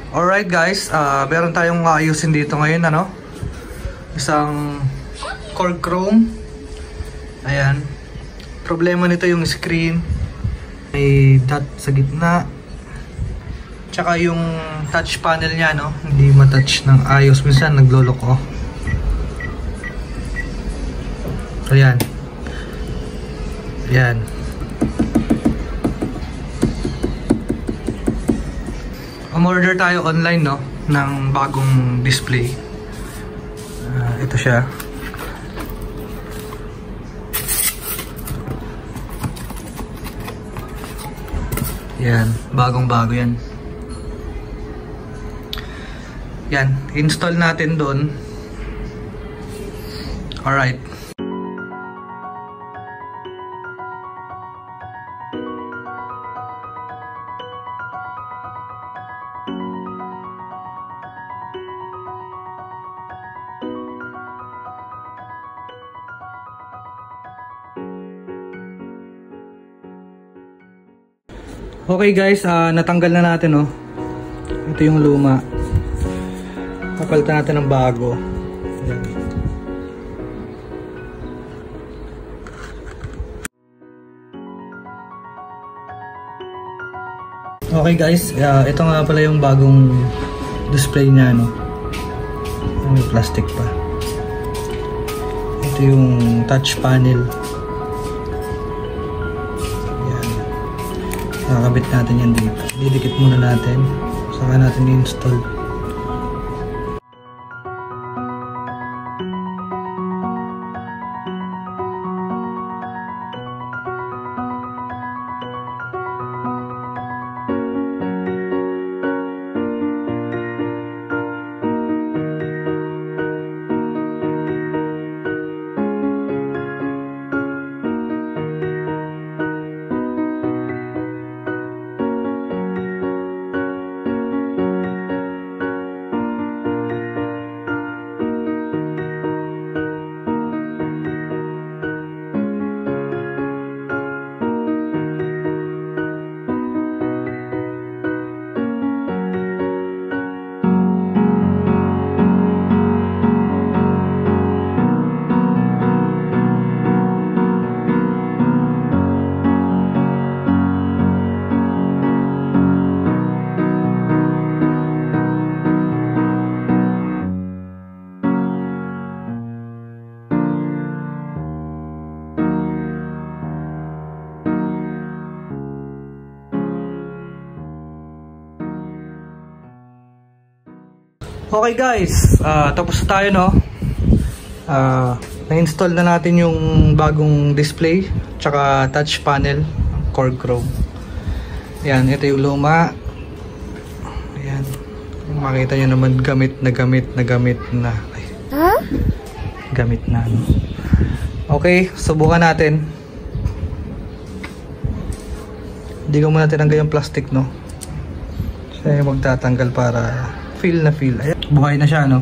Alright guys, meron tayong ayusin dito ngayon, ano? Isang Korg Chrome. Ayan. Problema nito yung screen. May dot sa gitna. Tsaka yung touch panel niya, no? Hindi matouch ng ayos. Minsan nagloloko. Ayan. Ayan. Umorder tayo online, no, ng bagong display. Ito siya. Yan, bagong-bago yan. Yan, install natin doon. Alright. Okay guys, natanggal na natin, oh. Ito yung luma. Papalitan natin ng bago. Ayan. Okay guys, ito nga pala yung bagong display niya, no. May plastic pa. Ito yung touch panel. Kakabit natin yan dito. Didikit muna natin. Saka natin i-install. Okay guys, tapos na tayo, no. Na-install na natin yung bagong display tsaka touch panel Korg Chrome. Ayan, ito yung luma. Ayan, makita nyo naman gamit na. Ay, gamit na, no? Okay, subukan natin. Hindi ko muna tinanggal yung plastic, no. Siya yung magtatanggal para feel na feel. Ayan, buhay na siya, no.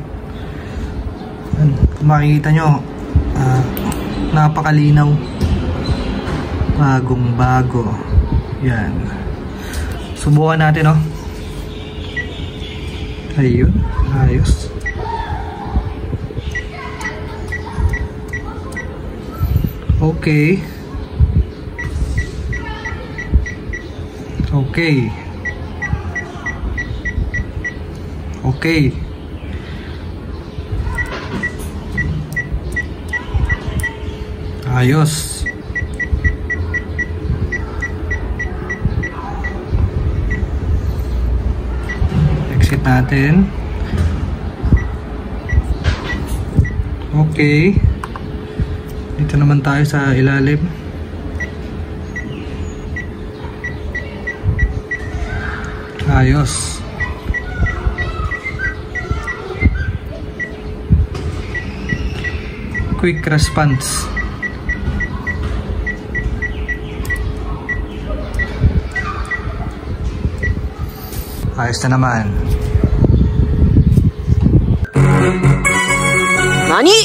Makikita nyo, napakalinaw, bagong bago. Yan, subukan natin, no. Ayun, ayos. Okay. Okay. Okay. Ayos. Exit natin. Okay. Dito naman tayo sa ilalim. Ayos. Quick response. Ayos na naman. Nani?